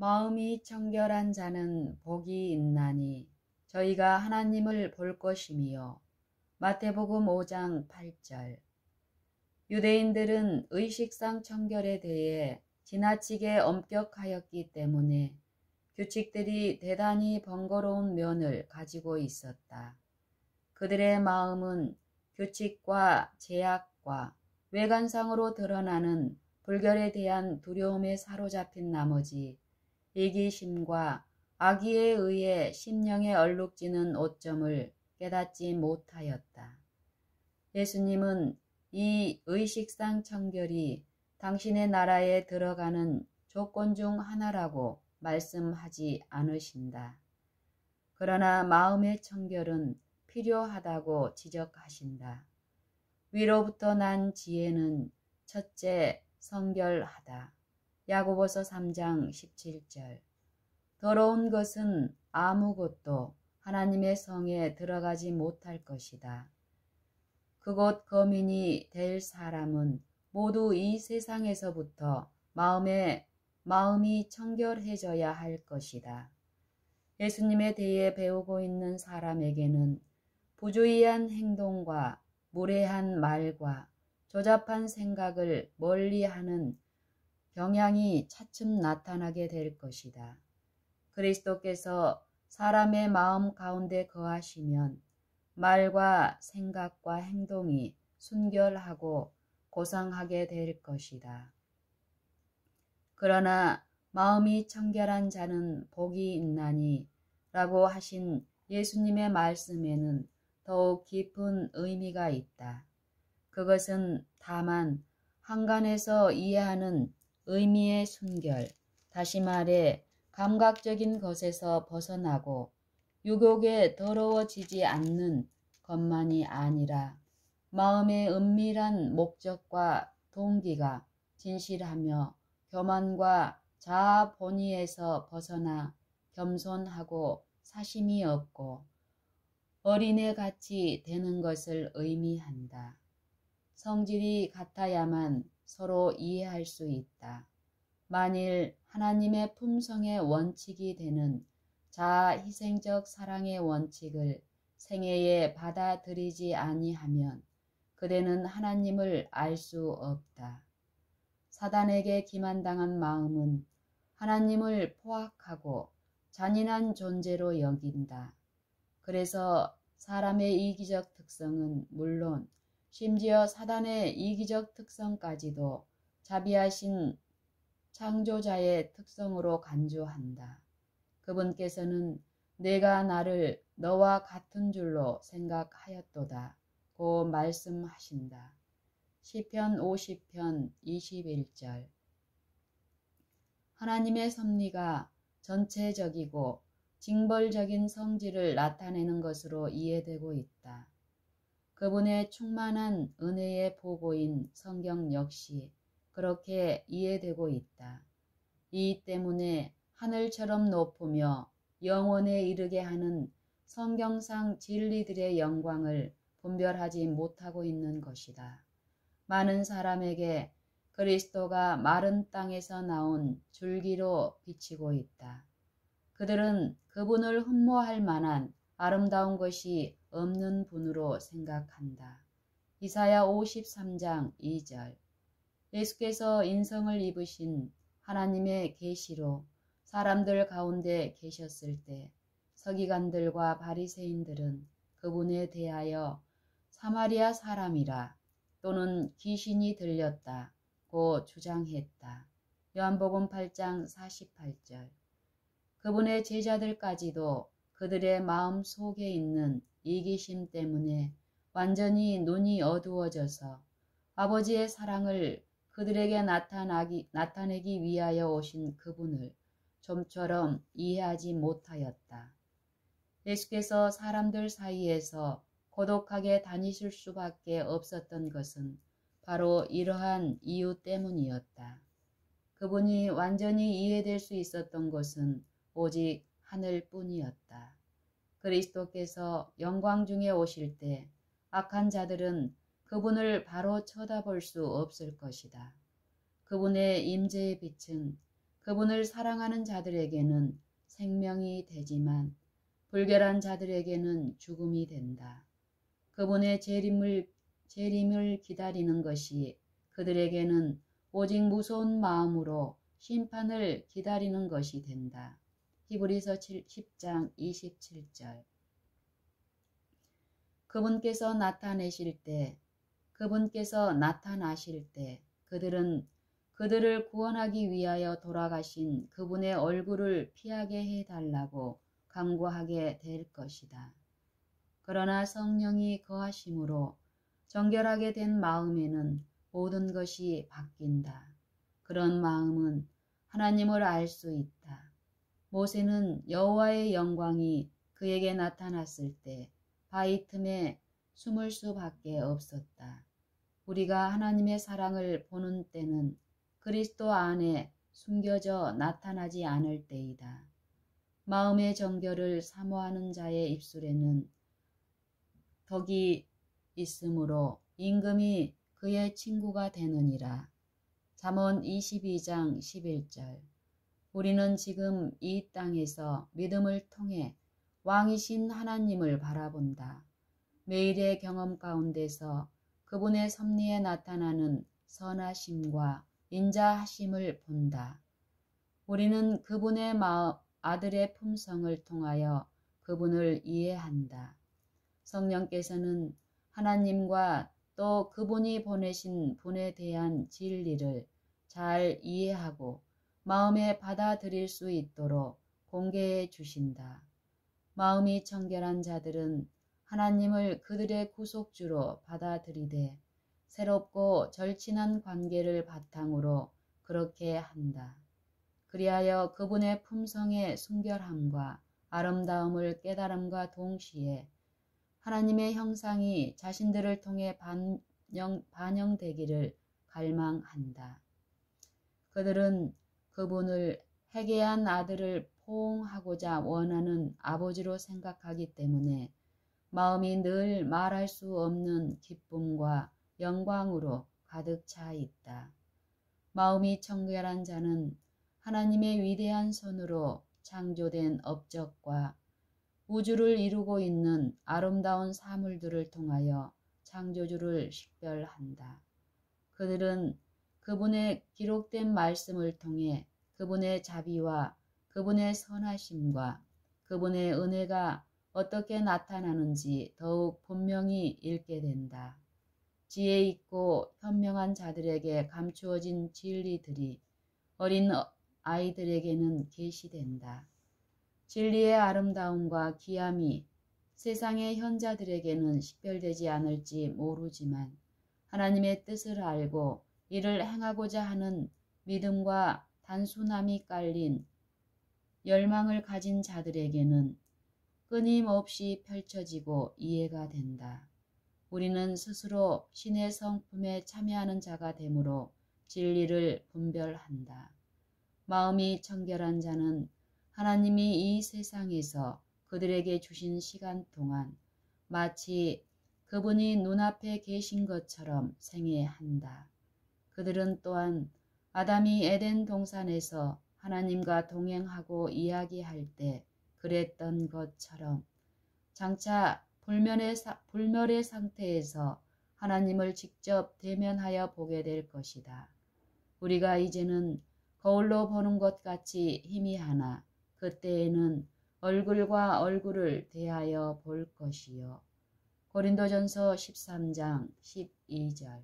마음이 청결한 자는 복이 있나니 저희가 하나님을 볼 것임이요. 마태복음 5장 8절. 유대인들은 의식상 청결에 대해 지나치게 엄격하였기 때문에 규칙들이 대단히 번거로운 면을 가지고 있었다. 그들의 마음은 규칙과 제약과 외관상으로 드러나는 불결에 대한 두려움에 사로잡힌 나머지 이기심과 악의에 의해 심령에 얼룩지는 오점을 깨닫지 못하였다. 예수님은 이 의식상 청결이 당신의 나라에 들어가는 조건 중 하나라고 말씀하지 않으신다. 그러나 마음의 청결은 필요하다고 지적하신다. 위로부터 난 지혜는 첫째 성결하다. 야고보서 3장 17절. 더러운 것은 아무것도 하나님의 성에 들어가지 못할 것이다. 그곳 거민이 될 사람은 모두 이 세상에서부터 마음이 청결해져야 할 것이다. 예수님에 대해 배우고 있는 사람에게는 부주의한 행동과 무례한 말과 조잡한 생각을 멀리하는 경향이 차츰 나타나게 될 것이다. 그리스도께서 사람의 마음 가운데 거하시면 말과 생각과 행동이 순결하고 고상하게 될 것이다. 그러나 마음이 청결한 자는 복이 있나니 라고 하신 예수님의 말씀에는 더욱 깊은 의미가 있다. 그것은 다만 한간에서 이해하는 의미의 순결, 다시 말해 감각적인 것에서 벗어나고 유욕에 더러워지지 않는 것만이 아니라 마음의 은밀한 목적과 동기가 진실하며 교만과 자아 본의에서 벗어나 겸손하고 사심이 없고 어린애같이 되는 것을 의미한다. 성질이 같아야만 서로 이해할 수 있다. 만일 하나님의 품성의 원칙이 되는 자아 희생적 사랑의 원칙을 생애에 받아들이지 아니하면 그대는 하나님을 알 수 없다. 사단에게 기만당한 마음은 하나님을 포악하고 잔인한 존재로 여긴다. 그래서 사람의 이기적 특성은 물론 심지어 사단의 이기적 특성까지도 자비하신 창조자의 특성으로 간주한다. 그분께서는 내가 나를 너와 같은 줄로 생각하였도다 고 말씀하신다. 시편 50편 21절. 하나님의 섭리가 전체적이고 징벌적인 성질을 나타내는 것으로 이해되고 있다. 그분의 충만한 은혜의 보고인 성경 역시 그렇게 이해되고 있다. 이 때문에 하늘처럼 높으며 영원에 이르게 하는 성경상 진리들의 영광을 분별하지 못하고 있는 것이다. 많은 사람에게 그리스도가 마른 땅에서 나온 줄기로 비치고 있다. 그들은 그분을 흠모할 만한 아름다운 것이 없는 분으로 생각한다. 이사야 53장 2절. 예수께서 인성을 입으신 하나님의 계시로 사람들 가운데 계셨을 때 서기관들과 바리새인들은 그분에 대하여 사마리아 사람이라 또는 귀신이 들렸다고 주장했다. 요한복음 8장 48절. 그분의 제자들까지도 그들의 마음 속에 있는 이기심 때문에 완전히 눈이 어두워져서 아버지의 사랑을 그들에게 나타내기 위하여 오신 그분을 좀처럼 이해하지 못하였다. 예수께서 사람들 사이에서 고독하게 다니실 수밖에 없었던 것은 바로 이러한 이유 때문이었다. 그분이 완전히 이해될 수 있었던 것은 오직 하늘뿐이었다. 그리스도께서 영광 중에 오실 때 악한 자들은 그분을 바로 쳐다볼 수 없을 것이다. 그분의 임재의 빛은 그분을 사랑하는 자들에게는 생명이 되지만 불결한 자들에게는 죽음이 된다. 그분의 재림을 기다리는 것이 그들에게는 오직 무서운 마음으로 심판을 기다리는 것이 된다. 히브리서 10장 27절. 그분께서 나타나실 때 그들은 그들을 구원하기 위하여 돌아가신 그분의 얼굴을 피하게 해달라고 간구하게 될 것이다. 그러나 성령이 거하심으로 정결하게 된 마음에는 모든 것이 바뀐다. 그런 마음은 하나님을 알 수 있다. 모세는 여호와의 영광이 그에게 나타났을 때 바위 틈에 숨을 수밖에 없었다. 우리가 하나님의 사랑을 보는 때는 그리스도 안에 숨겨져 나타나지 않을 때이다. 마음의 정결을 사모하는 자의 입술에는 덕이 있으므로 임금이 그의 친구가 되느니라. 잠언 22장 11절. 우리는 지금 이 땅에서 믿음을 통해 왕이신 하나님을 바라본다. 매일의 경험 가운데서 그분의 섭리에 나타나는 선하심과 인자하심을 본다. 우리는 그분의 아들의 품성을 통하여 그분을 이해한다. 성령께서는 하나님과 또 그분이 보내신 분에 대한 진리를 잘 이해하고 마음에 받아들일 수 있도록 공개해 주신다. 마음이 청결한 자들은 하나님을 그들의 구속주로 받아들이되 새롭고 절친한 관계를 바탕으로 그렇게 한다. 그리하여 그분의 품성의 순결함과 아름다움을 깨달음과 동시에 하나님의 형상이 자신들을 통해 반영되기를 갈망한다. 그들은 그분을 회개한 아들을 포옹하고자 원하는 아버지로 생각하기 때문에 마음이 늘 말할 수 없는 기쁨과 영광으로 가득 차 있다. 마음이 청결한 자는 하나님의 위대한 손으로 창조된 업적과 우주를 이루고 있는 아름다운 사물들을 통하여 창조주를 식별한다. 그들은 그분의 기록된 말씀을 통해 그분의 자비와 그분의 선하심과 그분의 은혜가 어떻게 나타나는지 더욱 분명히 읽게 된다. 지혜 있고 현명한 자들에게 감추어진 진리들이 어린 아이들에게는 계시된다. 진리의 아름다움과 기함이 세상의 현자들에게는 식별되지 않을지 모르지만 하나님의 뜻을 알고 이를 행하고자 하는 믿음과 단순함이 깔린 열망을 가진 자들에게는 끊임없이 펼쳐지고 이해가 된다. 우리는 스스로 신의 성품에 참여하는 자가 되므로 진리를 분별한다. 마음이 청결한 자는 하나님이 이 세상에서 그들에게 주신 시간 동안 마치 그분이 눈앞에 계신 것처럼 생애한다. 그들은 또한 아담이 에덴 동산에서 하나님과 동행하고 이야기할 때 그랬던 것처럼 장차 불멸의 상태에서 하나님을 직접 대면하여 보게 될 것이다. 우리가 이제는 거울로 보는 것 같이 희미하나 그때에는 얼굴과 얼굴을 대하여 볼 것이요. 고린도전서 13장 12절.